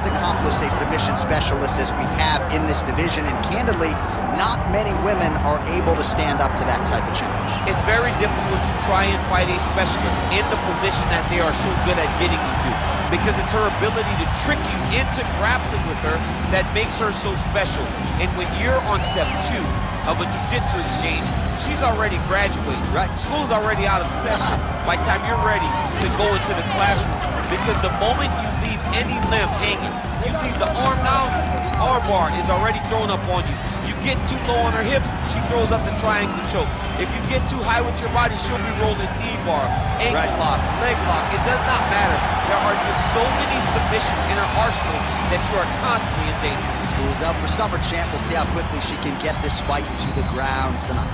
as accomplished a submission specialist as we have in this division, and candidly, not many women are able to stand up to that type of challenge. It's very difficult to try and fight a specialist in the position that they are so good at getting you to, because it's her ability to trick you into grappling with her that makes her so special. And when you're on step 2 of a jiu-jitsu exchange, she's already graduated. Right. School's already out of session by the time you're ready to go into the classroom. Because the moment you leave any limb hanging, you leave the arm now, arm bar is already thrown up on you. You get too low on her hips, she throws up the triangle choke. If you get too high with your body, she'll be rolling knee bar, ankle lock, leg lock. It does not matter. There are just so many submissions in her arsenal that you are constantly in danger. School's out for summer champ. We'll see how quickly she can get this fight to the ground tonight.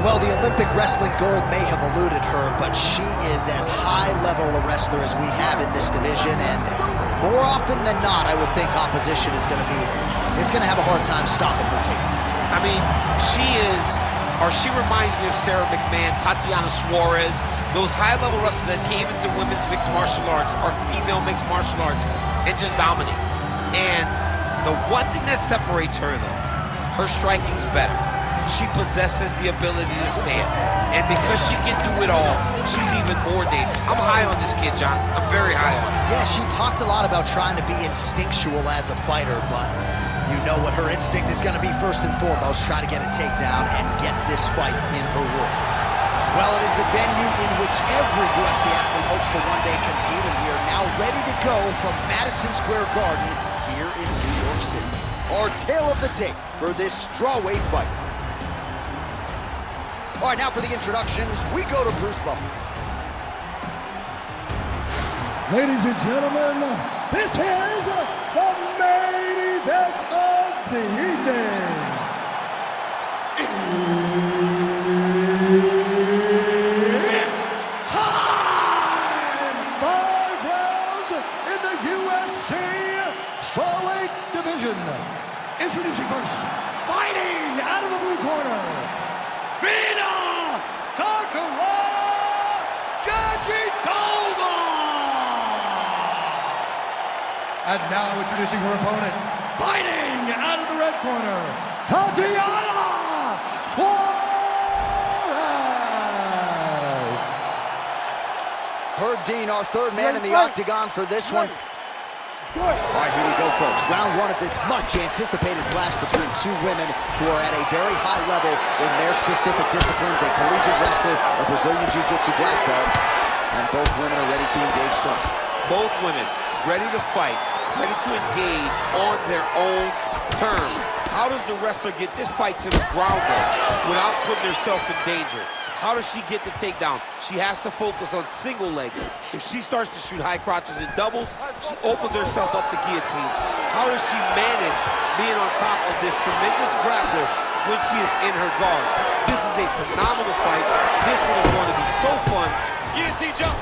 Well, the Olympic wrestling gold may have eluded her, but she is as high-level a wrestler as we have in this division, and more often than not, I would think opposition is going to have a hard time stopping her takedowns. I mean, she reminds me of Sarah McMahon, Tatiana Suarez, those high-level wrestlers that came into women's mixed martial arts or female mixed martial arts and just dominate. And the one thing that separates her, though, her striking's better. She possesses the ability to stand. And because she can do it all, she's even more dangerous. I'm high on this kid, John. I'm very high on her. Yeah, she talked a lot about trying to be instinctual as a fighter, but you know what her instinct is going to be first and foremost, try to get a takedown and get this fight in her world. Well, it is the venue in which every UFC athlete hopes to one day compete, and we are now ready to go from Madison Square Garden here in New York City. Our tale of the tape for this strawweight fight. All right, now for the introductions, we go to Bruce Buffer. Ladies and gentlemen, this is the main event of the evening. It's time! 5 rounds in the UFC strawweight division. Introducing first, fighting out of the blue corner, Virna Jandiroba! And now introducing her opponent, fighting out of the red corner, Tatiana Suarez! Herb Dean, our third man in the octagon for this one. All right, here we go, folks. Round 1 of this much-anticipated clash between two women who are at a very high level in their specific disciplines, a collegiate wrestler, a Brazilian Jiu-Jitsu black belt, and both women are ready to engage some. Both women ready to fight, ready to engage on their own terms. How does the wrestler get this fight to the ground, though, without putting herself in danger? How does she get the takedown? She has to focus on single legs. If she starts to shoot high crotches and doubles, she opens herself up to guillotines. How does she manage being on top of this tremendous grappler when she is in her guard? This is a phenomenal fight. This one is going to be so fun. Guillotine jump.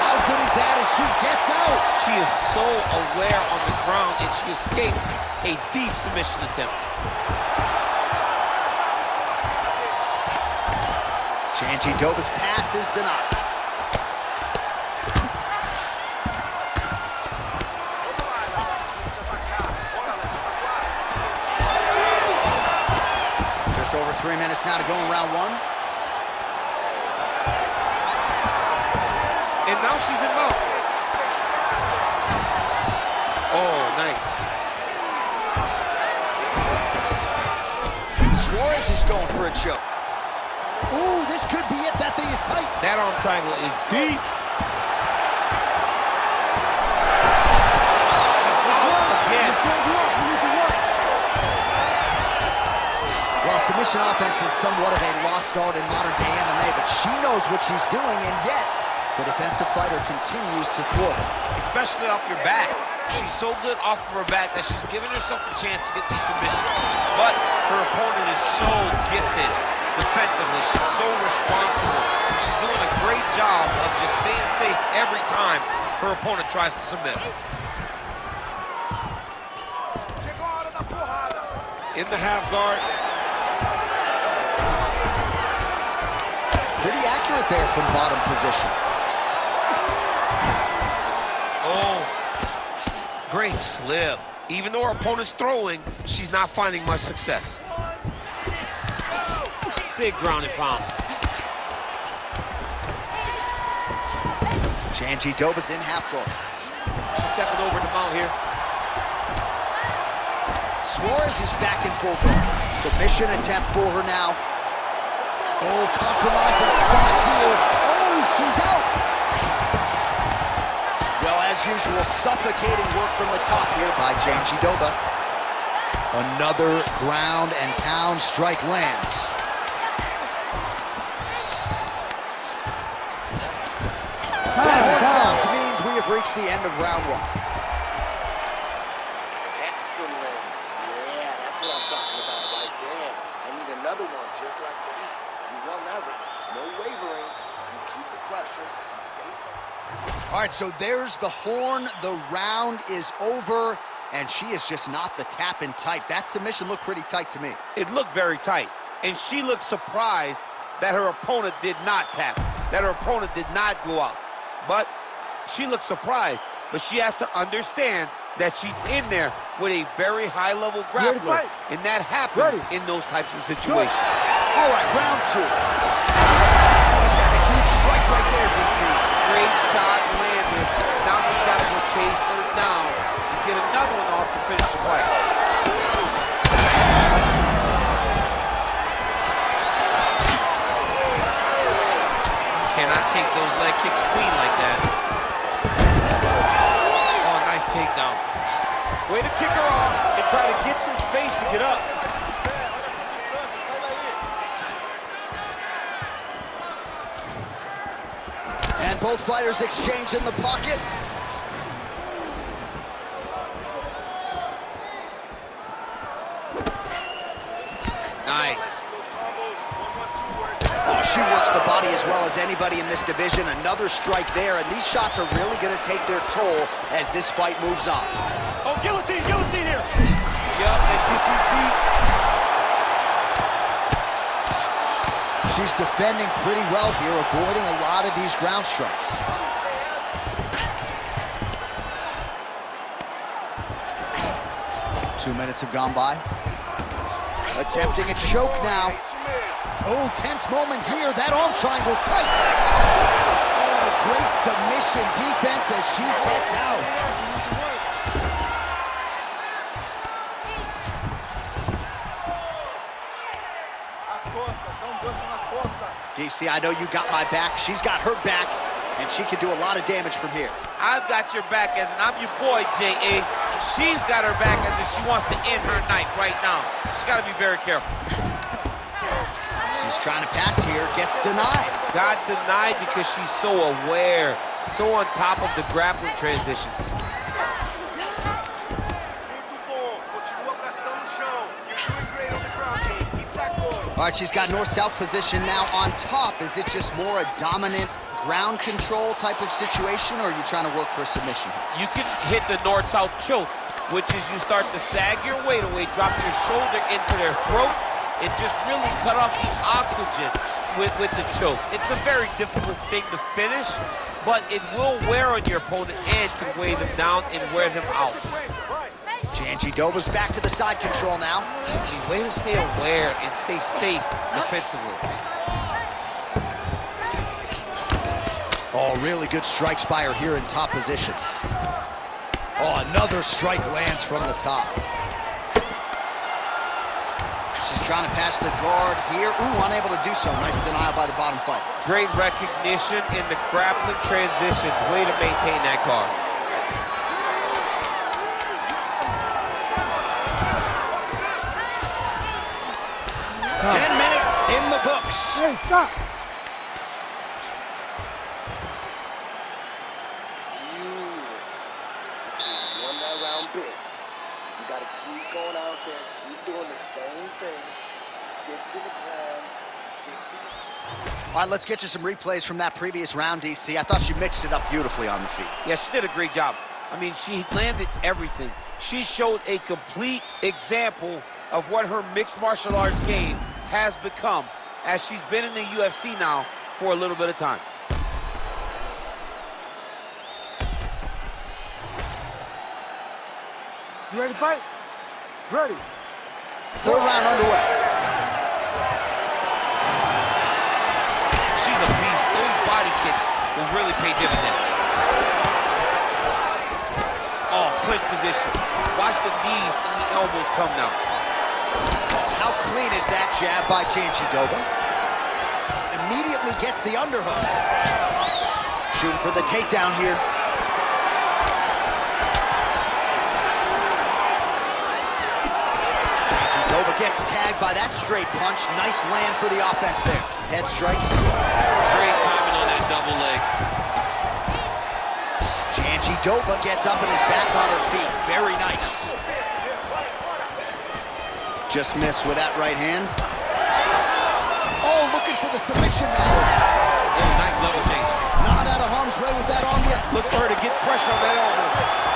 How good is that as she gets out? She is so aware on the ground, and she escapes a deep submission attempt. Jandiroba's pass is denied. Just over 3 minutes now to go in round 1. And now she's in mount. Oh, nice. Suarez is going for a choke. Ooh, this could be it. That thing is tight. That arm triangle is deep. She's out again. Well, submission offense is somewhat of a lost art in modern-day MMA, but she knows what she's doing, and yet the defensive fighter continues to thwart her. Especially off your back. She's so good off of her back that she's giving herself a chance to get these submissions. But her opponent is so gifted defensively. She's so responsible. She's doing a great job of just staying safe every time her opponent tries to submit. In the half guard. Pretty accurate there from bottom position. Oh, great slip. Even though her opponent's throwing, she's not finding much success. Big ground and pound. Jandiroba's in half guard. She's stepping over the mount here. Suarez is back in full guard. Submission attempt for her now. Oh, compromising spot here. Oh, she's out. Well, as usual, suffocating work from the top here by Jandiroba. Another ground and pound strike lands. That horn sounds means we have reached the end of round one. Excellent. Yeah, that's what I'm talking about right there. I need another one just like that. You won that round. No wavering. You keep the pressure. You stay. All right, so there's the horn. The round is over, and she is just not the tap-in type. That submission looked pretty tight to me. It looked very tight, and she looked surprised that her opponent did not tap, that her opponent did not go out. But she looks surprised, but she has to understand that she's in there with a very high-level grappler, and that happens in those types of situations. All right, round two. Oh, he's had a huge strike right there, DC. Great shot landed. Now she's got to go chase her down and get another one off to finish the fight. Cannot take those leg kicks clean like that. Oh, nice takedown. Way to kick her off and try to get some space to get up. And both fighters exchange in the pocket. Nice. Oh, she works the body as well as anybody in this division. Another strike there, and these shots are really going to take their toll as this fight moves on. Oh, guillotine here. Yup, and guillotine's deep. She's defending pretty well here, avoiding a lot of these ground strikes. Two minutes have gone by. Attempting a choke now. Oh, tense moment here. That arm triangle's tight. Oh, great submission defense as she gets out. DC, I know you got my back. She's got her back, and she can do a lot of damage from here. I've got your back as I'm your boy, J.A. She's got her back as if she wants to end her night right now. She's got to be very careful. She's trying to pass here, gets denied. Got denied because she's so aware, so on top of the grappling transitions. All right, she's got north-south position now on top. Is it just more a dominant ground control type of situation, or are you trying to work for a submission? You can hit the north-south choke, which is you start to sag your weight away, drop your shoulder into their throat, and just really cut off the oxygen with the choke. It's a very difficult thing to finish, but it will wear on your opponent and can weigh them down and wear them out. Jandiroba's back to the side control now. Way to stay aware and stay safe defensively. Oh, really good strikes by her here in top position. Oh, another strike lands from the top. She's trying to pass the guard here. Ooh, unable to do so. Nice denial by the bottom fighter. Great recognition in the grappling transitions. Way to maintain that guard. Huh. 10 minutes in the books. Hey, stop. Beautiful. Okay, you won that round big. You got to keep going out there, keep doing the same thing. Stick to the plan, Stick to it. All right, let's get you some replays from that previous round, DC. I thought she mixed it up beautifully on the feet. Yeah, she did a great job. I mean, she landed everything. She showed a complete example of what her mixed martial arts game has become, as she's been in the UFC now for a little bit of time. You ready to fight? Ready. Third round underway. She's a beast. Those body kicks will really pay dividends. Oh, clinch position. Watch the knees and the elbows come now. Oh, how clean is that jab by Jandiroba? Immediately gets the underhook. Shooting for the takedown here. Jandiroba gets tagged by that straight punch. Nice land for the offense there. Head strikes. Great timing on that double leg. Jandiroba gets up and is back on her feet. Very nice. Just missed with that right hand. Oh, looking for the submission now. Oh, nice level change. Not out of harm's way with that arm yet. Look for her to get pressure on that elbow.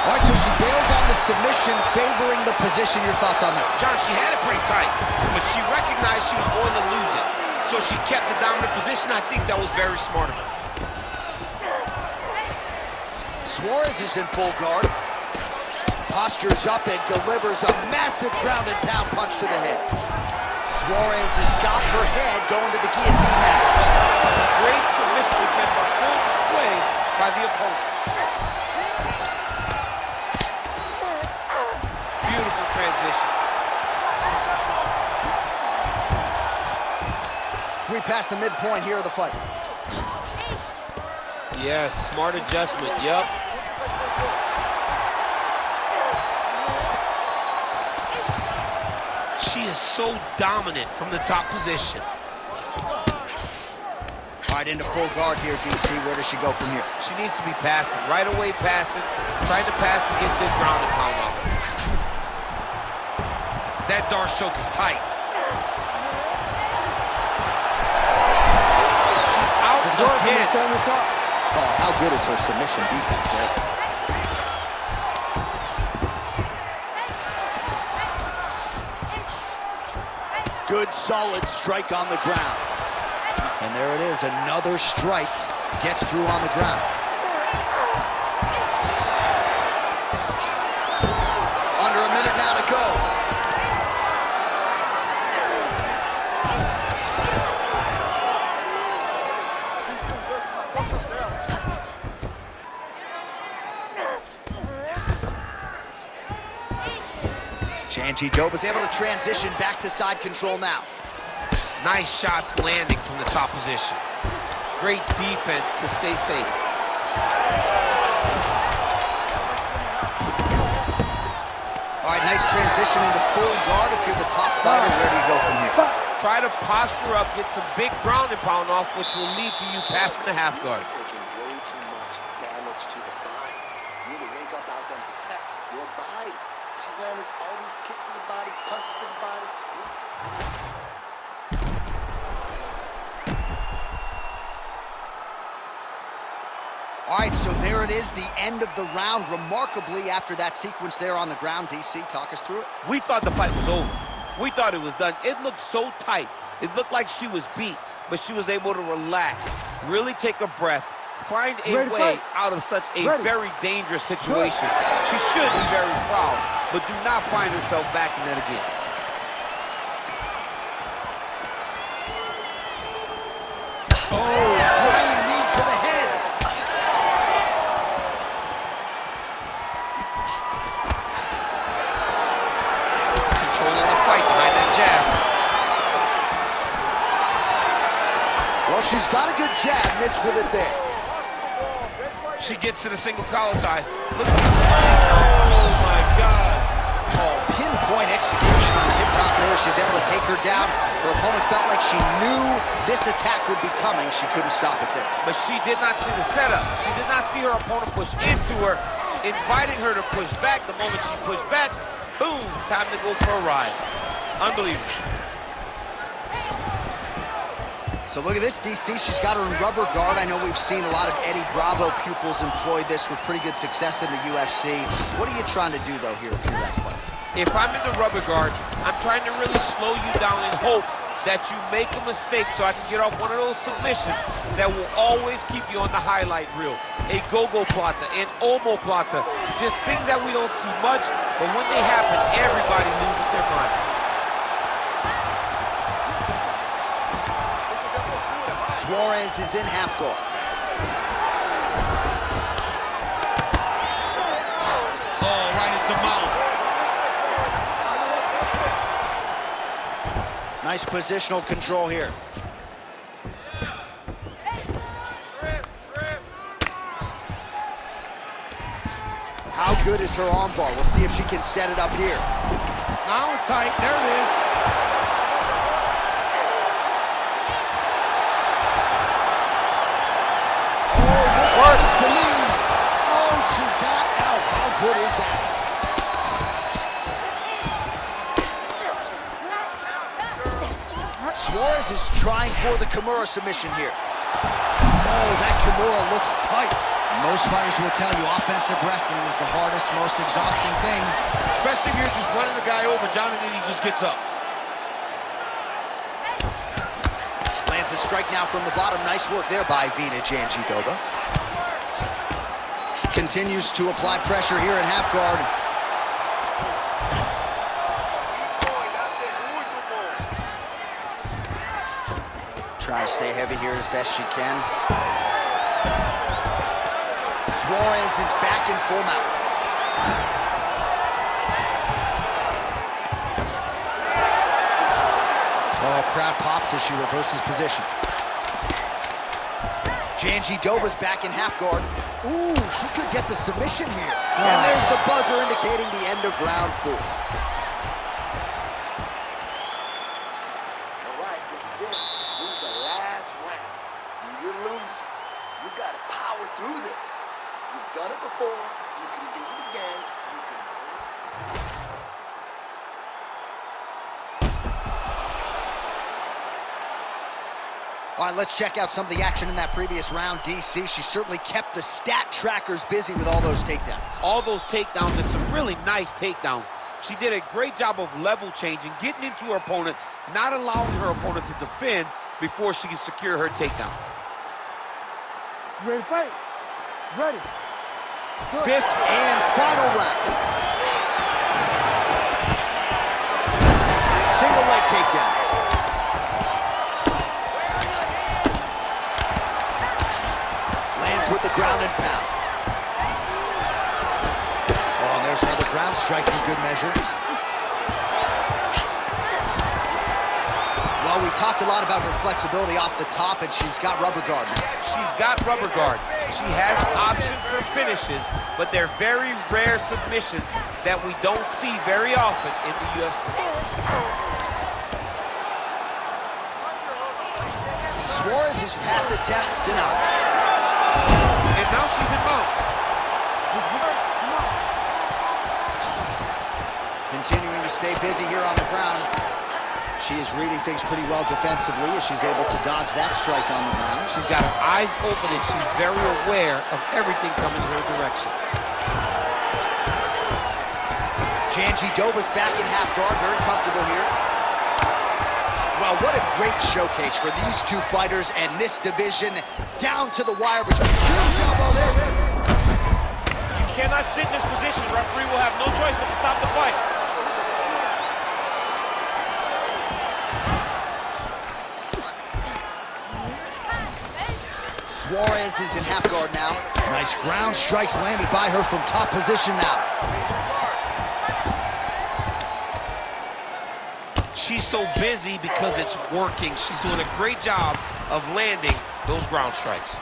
All right, so she bails on the submission, favoring the position. Your thoughts on that? John, she had it pretty tight, but she recognized she was going to lose it. So she kept the dominant position. I think that was very smart of her. Suarez is in full guard. Postures up and delivers a massive ground and pound punch to the head. Suarez has got her head going to the guillotine now. Great submission defense on full display by the opponent. Beautiful transition. We passed the midpoint here of the fight. Yes, smart adjustment, yep. She is so dominant from the top position. All right, into full guard here, DC. Where does she go from here? She needs to be passing, right away passing, trying to pass to get good ground and pound off. That Darce choke is tight. She's out again. Oh, how good is her submission defense there? Good, solid strike on the ground. And there it is, another strike gets through on the ground. Under a minute now to go. Jandiroba's able to transition back to side control now. Nice shots landing from the top position. Great defense to stay safe. All right, nice transition into full guard. If you're the top fighter, where do you go from here? Try to posture up, get some big ground and pound off, which will lead to you passing the half guard. Taking way too much damage to the body. You need to wake up out there and protect your body. She's landing all these kicks to the body, punches to the body. All right, so there it is, the end of the round. Remarkably, after that sequence there on the ground, DC, talk us through it. We thought the fight was over. We thought it was done. It looked so tight. It looked like she was beat, but she was able to relax, really take a breath, find a way out of such a very dangerous situation. She should be very proud, but do not find herself back in that again. Oh, flying knee to the head. Controlling the fight behind that jab. Well, she's got a good jab, missed with it there. She gets to the single collar tie. Look. Oh, my God. Oh, pinpoint execution on the hip toss there. She's able to take her down. Her opponent felt like she knew this attack would be coming. She couldn't stop it there. But she did not see the setup. She did not see her opponent push into her, inviting her to push back. The moment she pushed back, boom, time to go for a ride. Unbelievable. So look at this, DC. She's got her in rubber guard. I know we've seen a lot of Eddie Bravo pupils employ this with pretty good success in the UFC. What are you trying to do, though, here through that fight? If I'm in the rubber guard, I'm trying to really slow you down and hope that you make a mistake so I can get off one of those submissions that will always keep you on the highlight reel. A go-go plata, an omoplata, just things that we don't see much, but when they happen, everybody loses their mind. Suarez is in half guard. Oh, right into mount. Nice positional control here. How good is her armbar? We'll see if she can set it up here. Now it's tight. There it is. Oh, looks like to me. Oh, she got out. How good is that? Suarez is trying for the Kimura submission here. Oh, that Kimura looks tight. Most fighters will tell you offensive wrestling is the hardest, most exhausting thing. Especially if you're just running the guy over, Jonathan, he just gets up. Lands a strike now from the bottom. Nice work there by Virna Jandiroba. Continues to apply pressure here in half guard. Trying to stay heavy here as best she can. Suarez is back in full mount. Oh, crowd pops as she reverses position. Jandiroba's back in half guard. Ooh, she could get the submission here. And there's the buzzer indicating the end of round 4. All right, this is it. This is the last round. When you're losing, you got to power through this. You've done it before. You can do it again. You can do it. All right, let's check out some of the action in that previous round. DC, she certainly kept the stat trackers busy with all those takedowns. All those takedowns and some really nice takedowns. She did a great job of level changing, getting into her opponent, not allowing her opponent to defend before she can secure her takedown. You ready to fight? Ready. Fifth and final round. Single leg takedown. Lands with the ground and pound. Oh, and there's another ground strike for good measure. Well, we talked a lot about her flexibility off the top, and she's got rubber guard now. She's got rubber guard. She has options for finishes, but they're very rare submissions that we don't see very often in the UFC. Suarez's pass attempt denied. And now she's in mount. Continuing to stay busy here on the ground. She is reading things pretty well defensively as she's able to dodge that strike on the ground. She's got her eyes open and she's very aware of everything coming in her direction. Jandiroba's back in half guard, very comfortable here. Well, what a great showcase for these two fighters and this division. Down to the wire between huge elbow there. You cannot sit in this position. Referee will have no choice but to stop the fight. Suarez is in half guard now. Nice ground strikes landed by her from top position now. She's so busy because it's working. She's doing a great job of landing those ground strikes.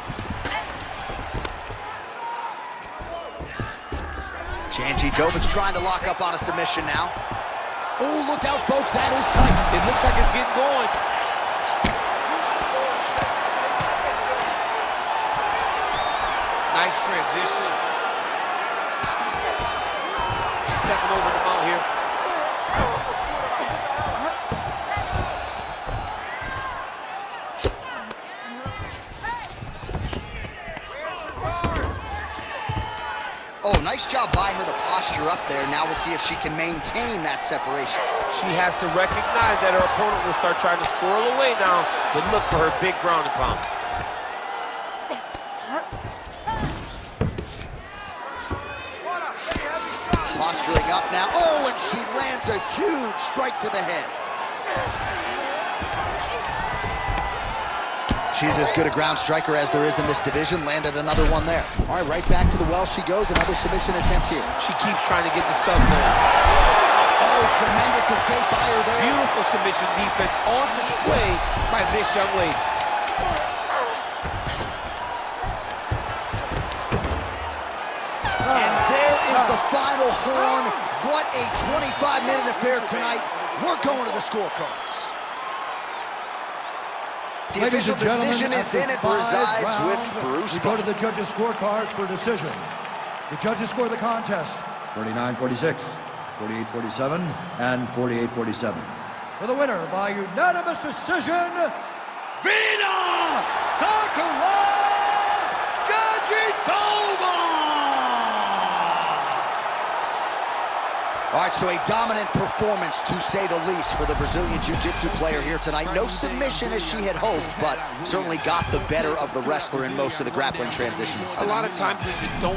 Jandiroba's trying to lock up on a submission now. Oh, look out, folks, that is tight. It looks like it's getting going. Nice transition. She's stepping over the mount here. pressure up there. Now we'll see if she can maintain that separation. She has to recognize that her opponent will start trying to squirrel away now, but look for her big ground and pound. Posturing up now. Oh, and she lands a huge strike to the head. She's as good a ground striker as there is in this division. Landed another one there. All right, right back to the well she goes. Another submission attempt here. She keeps trying to get the sub going. Oh, tremendous escape by her there. Beautiful submission defense on display by this young lady. And there is the final horn. What a 25-minute affair tonight. We're going to the scorecards. The Ladies official and gentlemen, decision is in. It after 5 resides with rounds, Bruce. we go to the judges' scorecards for decision. The judges score the contest 49-46, 48-47, and 48-47. For the winner by unanimous decision, Virna Jandiroba! All right, so a dominant performance, to say the least, for the Brazilian Jiu-Jitsu player here tonight. No submission as she had hoped, but certainly got the better of the wrestler in most of the grappling transitions. A lot of times when you don't